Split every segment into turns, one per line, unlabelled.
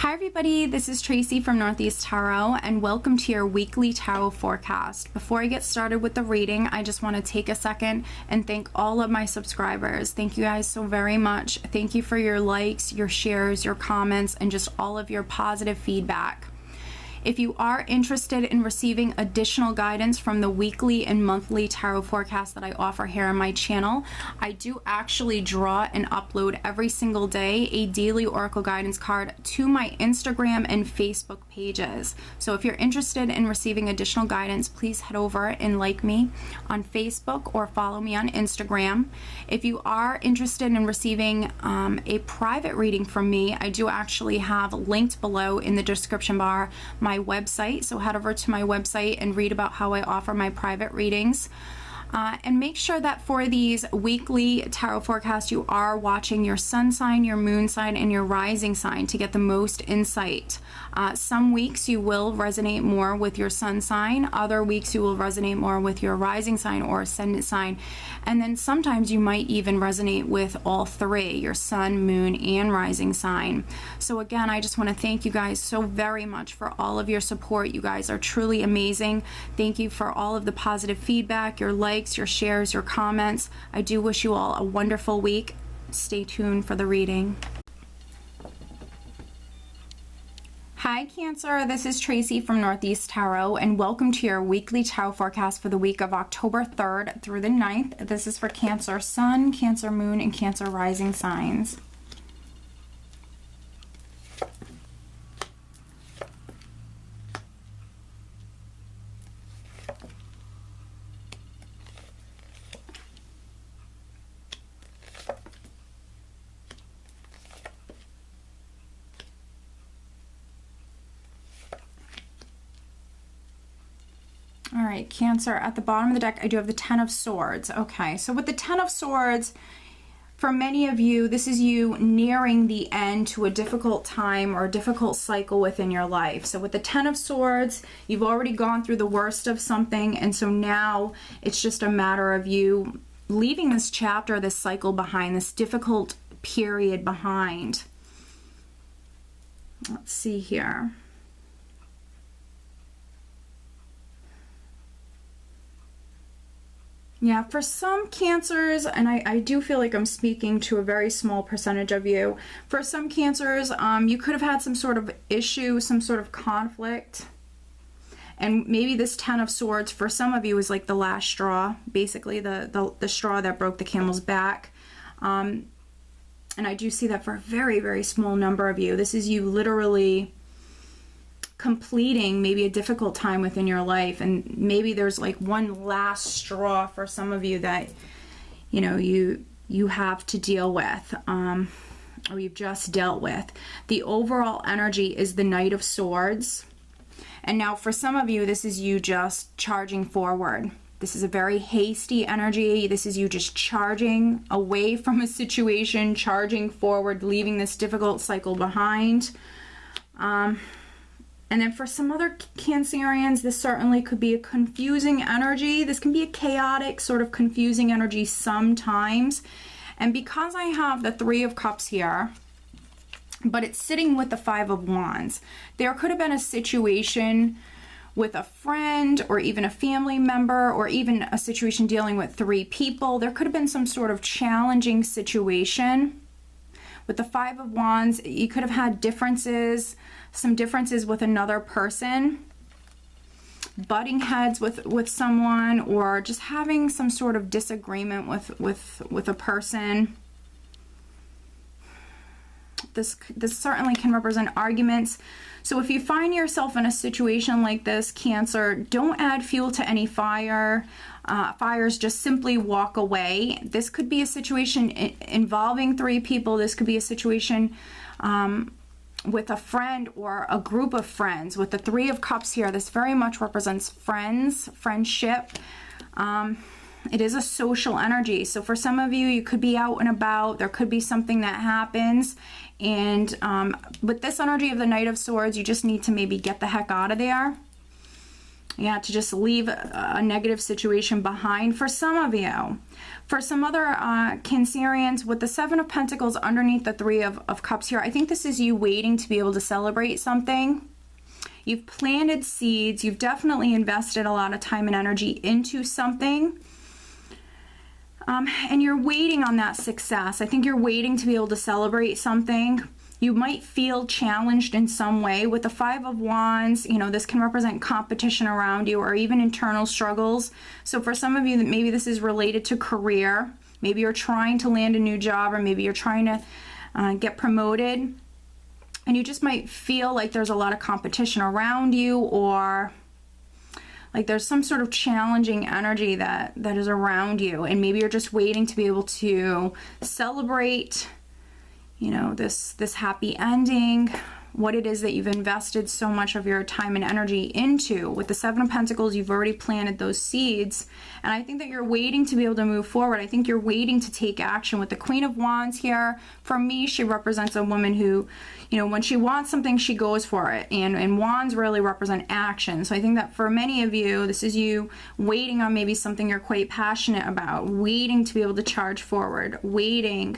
Hi everybody, this is Tracy from Northeast Tarot and welcome to your weekly tarot forecast. Before I get started with the reading, I just want to take a second and thank all of my subscribers. Thank you guys so very much. Thank you for your likes, your shares, your comments, and just all of your positive feedback. If you are interested in receiving additional guidance from the weekly and monthly tarot forecast that I offer here on my channel, I do actually draw and upload every single day a daily oracle guidance card to my Instagram and Facebook pages. So if you're interested in receiving additional guidance, please head over and like me on Facebook or follow me on Instagram. If you are interested in receiving a private reading from me, I do actually have linked below in the description bar my website, so head over to my website and read about how I offer my private readings. And make sure that for these weekly tarot forecasts you are watching your sun sign, your moon sign, and your rising sign to get the most insight. Some weeks you will resonate more with your sun sign, other weeks you will resonate more with your rising sign or ascendant sign, and then sometimes you might even resonate with all three, your sun, moon, and rising sign. So again, I just want to thank you guys so very much for all of your support. You guys are truly amazing. Thank you for all of the positive feedback, your likes, your shares, your comments. I do wish you all a wonderful week. Stay tuned for the reading. Hi Cancer, this is Tracy from Northeast Tarot and welcome to your weekly tarot forecast for the week of October 3rd through the 9th. This is for Cancer Sun, Cancer Moon, and Cancer Rising signs. All right, Cancer, at the bottom of the deck, I do have the Ten of Swords. Okay, so with the Ten of Swords, for many of you, this is you nearing the end to a difficult time or a difficult cycle within your life. So with the Ten of Swords, you've already gone through the worst of something, and so now it's just a matter of you leaving this chapter, this cycle behind, this difficult period behind. Let's see here. Yeah, for some Cancers, and I do feel like I'm speaking to a very small percentage of you, for some Cancers, you could have had some sort of issue, some sort of conflict, and maybe this Ten of Swords for some of you is like the last straw, basically the straw that broke the camel's back. And I do see that for a very, very small number of you. This is you literally completing maybe a difficult time within your life, and maybe there's like one last straw for some of you that you know you have to deal with, or you've just dealt with. The overall energy is the Knight of Swords, and now for some of you this is you just charging forward. This is a very hasty energy. This is you just charging away from a situation, charging forward, leaving this difficult cycle behind. And then for some other Cancerians, this certainly could be a confusing energy. This can be a chaotic, sort of confusing energy sometimes. And because I have the Three of Cups here, but it's sitting with the Five of Wands, there could have been a situation with a friend or even a family member, or even a situation dealing with three people. There could have been some sort of challenging situation. With the Five of Wands, you could have had differences, some differences with another person, butting heads with someone, or just having some sort of disagreement with a person. This certainly can represent arguments. So if you find yourself in a situation like this, Cancer, don't add fuel to any fires, just simply walk away. This could be a situation involving three people. This could be a situation with a friend or a group of friends. With the Three of Cups here, this very much represents friends, friendship. It is a social energy. So for some of you, you could be out and about. There could be something that happens. And with this energy of the Knight of Swords, you just need to maybe get the heck out of there. Yeah, to just leave a negative situation behind for some of you. For some other Cancerians, with the Seven of Pentacles underneath the Three of Cups here, I think this is you waiting to be able to celebrate something. You've planted seeds. You've definitely invested a lot of time and energy into something. And you're waiting on that success. I think you're waiting to be able to celebrate something. You might feel challenged in some way. With the Five of Wands, you know, this can represent competition around you or even internal struggles. So for some of you, that maybe this is related to career. Maybe you're trying to land a new job, or maybe you're trying to get promoted. And you just might feel like there's a lot of competition around you, or like there's some sort of challenging energy that is around you. And maybe you're just waiting to be able to celebrate, you know, this happy ending, what it is that you've invested so much of your time and energy into. With the Seven of Pentacles, you've already planted those seeds, and I think that you're waiting to be able to move forward. I think you're waiting to take action. With the Queen of Wands here, for me, she represents a woman who, you know, when she wants something, she goes for it, and wands really represent action. So I think that for many of you, this is you waiting on maybe something you're quite passionate about, waiting to be able to charge forward, waiting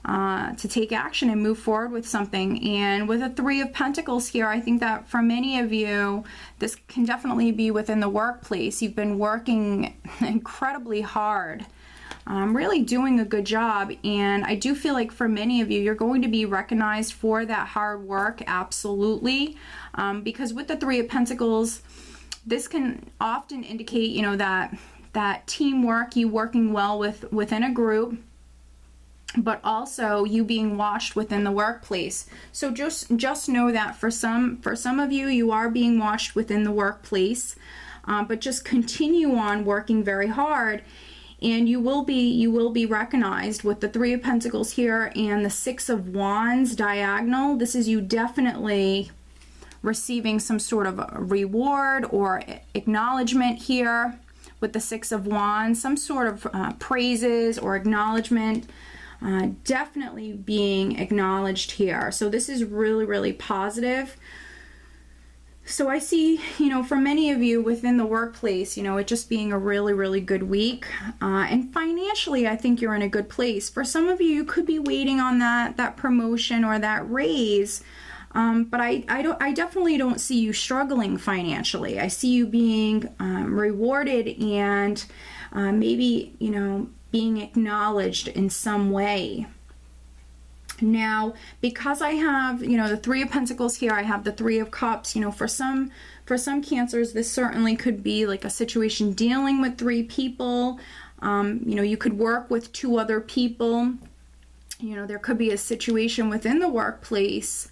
to take action and move forward with something. And with a Three of Pentacles here, I think that for many of you, this can definitely be within the workplace. You've been working incredibly hard, really doing a good job, and I do feel like for many of you, you're going to be recognized for that hard work, absolutely, because with the Three of Pentacles, this can often indicate, you know, that teamwork, you working well within a group, but also you being watched within the workplace. So just know that for some of you, you are being watched within the workplace, but just continue on working very hard, and you will be recognized. With the Three of Pentacles here and the Six of Wands diagonal, this is you definitely receiving some sort of a reward or acknowledgement here. With the Six of Wands, some sort of praises or acknowledgement, definitely being acknowledged here. So this is really, really positive. So I see, you know, for many of you within the workplace, you know, it just being a really, really good week. And financially, I think you're in a good place. For some of you, you could be waiting on that promotion or that raise. But I definitely don't see you struggling financially. I see you being rewarded and maybe, you know, being acknowledged in some way. Now, because I have, you know, the Three of Pentacles here, I have the Three of Cups, you know, for some Cancers, this certainly could be like a situation dealing with three people. You know, you could work with two other people. You know, there could be a situation within the workplace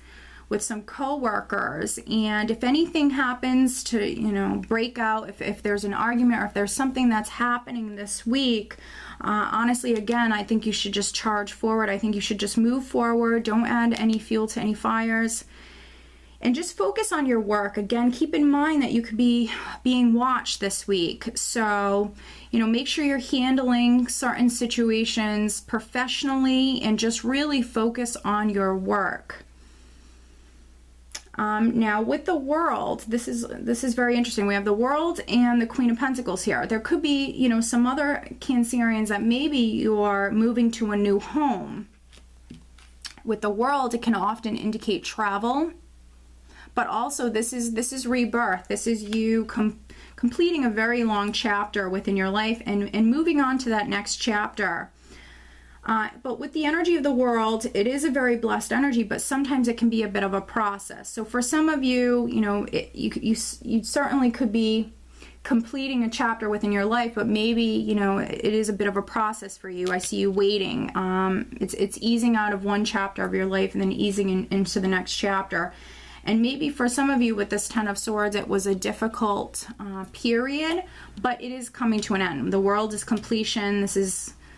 with some co-workers, and if anything happens to, you know, break out, if there's an argument or if there's something that's happening this week, honestly, again, I think you should just charge forward. I think you should just move forward. Don't add any fuel to any fires, and just focus on your work. Again, keep in mind that you could be being watched this week, so, you know, make sure you're handling certain situations professionally and just really focus on your work. Now with the World, this is very interesting. We have the World and the Queen of Pentacles here. There could be, you know, some other Cancerians that maybe you're moving to a new home. With the World, it can often indicate travel, but also this is rebirth. This is you completing a very long chapter within your life and moving on to that next chapter. But with the energy of the World, it is a very blessed energy, but sometimes it can be a bit of a process. So for some of you, you know, you certainly could be completing a chapter within your life, but maybe, you know, it is a bit of a process for you. I see you waiting. It's easing out of one chapter of your life and then easing into the next chapter. And maybe for some of you with this Ten of Swords, it was a difficult period, but it is coming to an end. The World is completion.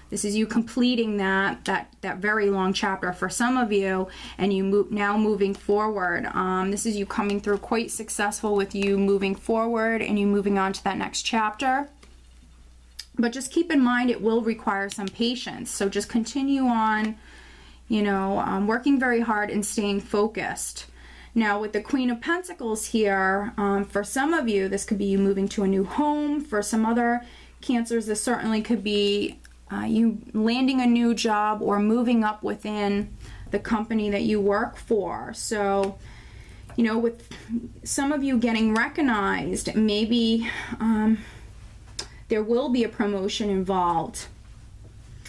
This is you completing that very long chapter for some of you, and you now moving forward. This is you coming through quite successful with you moving forward and you moving on to that next chapter. But just keep in mind it will require some patience. So just continue on, you know, working very hard and staying focused. Now with the Queen of Pentacles here, for some of you, this could be you moving to a new home. For some other Cancers, this certainly could be you landing a new job or moving up within the company that you work for. So, you know, with some of you getting recognized, maybe there will be a promotion involved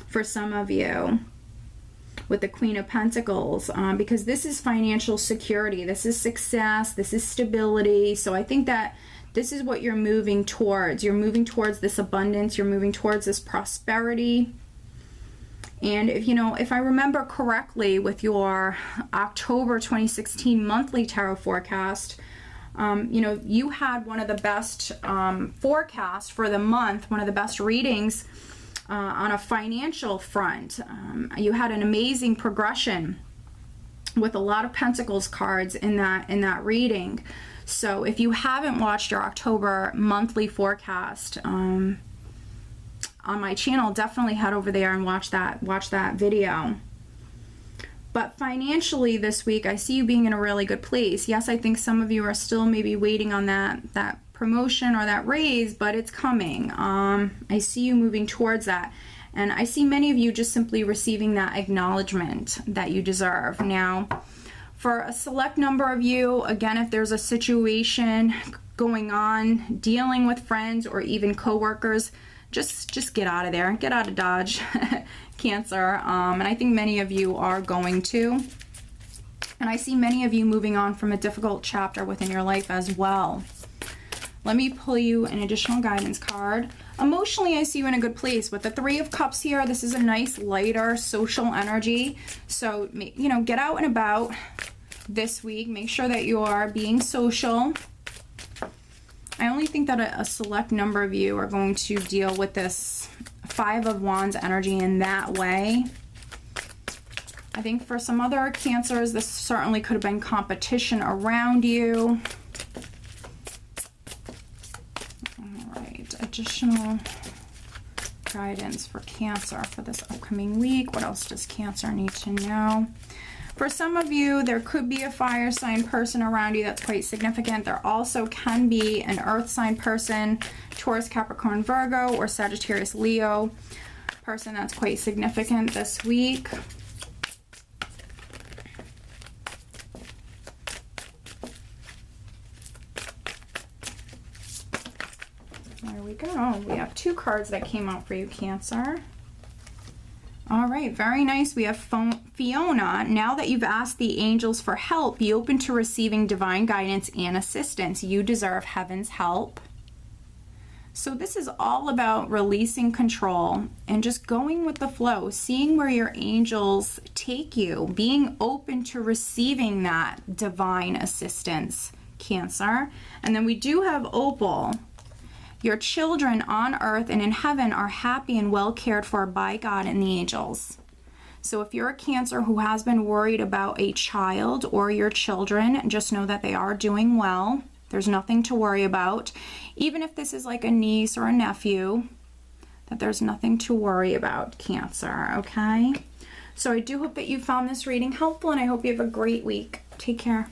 for some of you with the Queen of Pentacles, because this is financial security, this is success, this is stability. So I think that this is what you're moving towards. You're moving towards this abundance, you're moving towards this prosperity. And if, you know, if I remember correctly with your October 2016 monthly tarot forecast, you know, you had one of the best forecasts for the month, one of the best readings on a financial front. You had an amazing progression with a lot of Pentacles cards in that reading. So if you haven't watched your October monthly forecast on my channel, definitely head over there and watch that video. But financially this week, I see you being in a really good place. Yes, I think some of you are still maybe waiting on that promotion or that raise, but it's coming. I see you moving towards that. And I see many of you just simply receiving that acknowledgement that you deserve. Now, for a select number of you, again, if there's a situation going on, dealing with friends or even coworkers, just get out of there. Get out of Dodge, Cancer. And I think many of you are going to. And I see many of you moving on from a difficult chapter within your life as well. Let me pull you an additional guidance card. Emotionally, I see you in a good place. With the Three of Cups here, this is a nice, lighter, social energy. So, you know, get out and about this week. Make sure that you are being social. I only think that a select number of you are going to deal with this Five of Wands energy in that way. I think for some other Cancers, this certainly could have been competition around you. Additional guidance for Cancer for this upcoming week. What else does Cancer need to know? For some of you, there could be a fire sign person around you that's quite significant. There also can be an earth sign person, Taurus, Capricorn, Virgo, or Sagittarius, Leo person that's quite significant this week. There we go. We have two cards that came out for you, Cancer. All right, very nice. We have Fiona. Now that you've asked the angels for help, be open to receiving divine guidance and assistance. You deserve heaven's help. So this is all about releasing control and just going with the flow, seeing where your angels take you, being open to receiving that divine assistance, Cancer. And then we do have Opal. Your children on earth and in heaven are happy and well cared for by God and the angels. So if you're a Cancer who has been worried about a child or your children, just know that they are doing well. There's nothing to worry about. Even if this is like a niece or a nephew, that there's nothing to worry about, Cancer, okay? So I do hope that you found this reading helpful, and I hope you have a great week. Take care.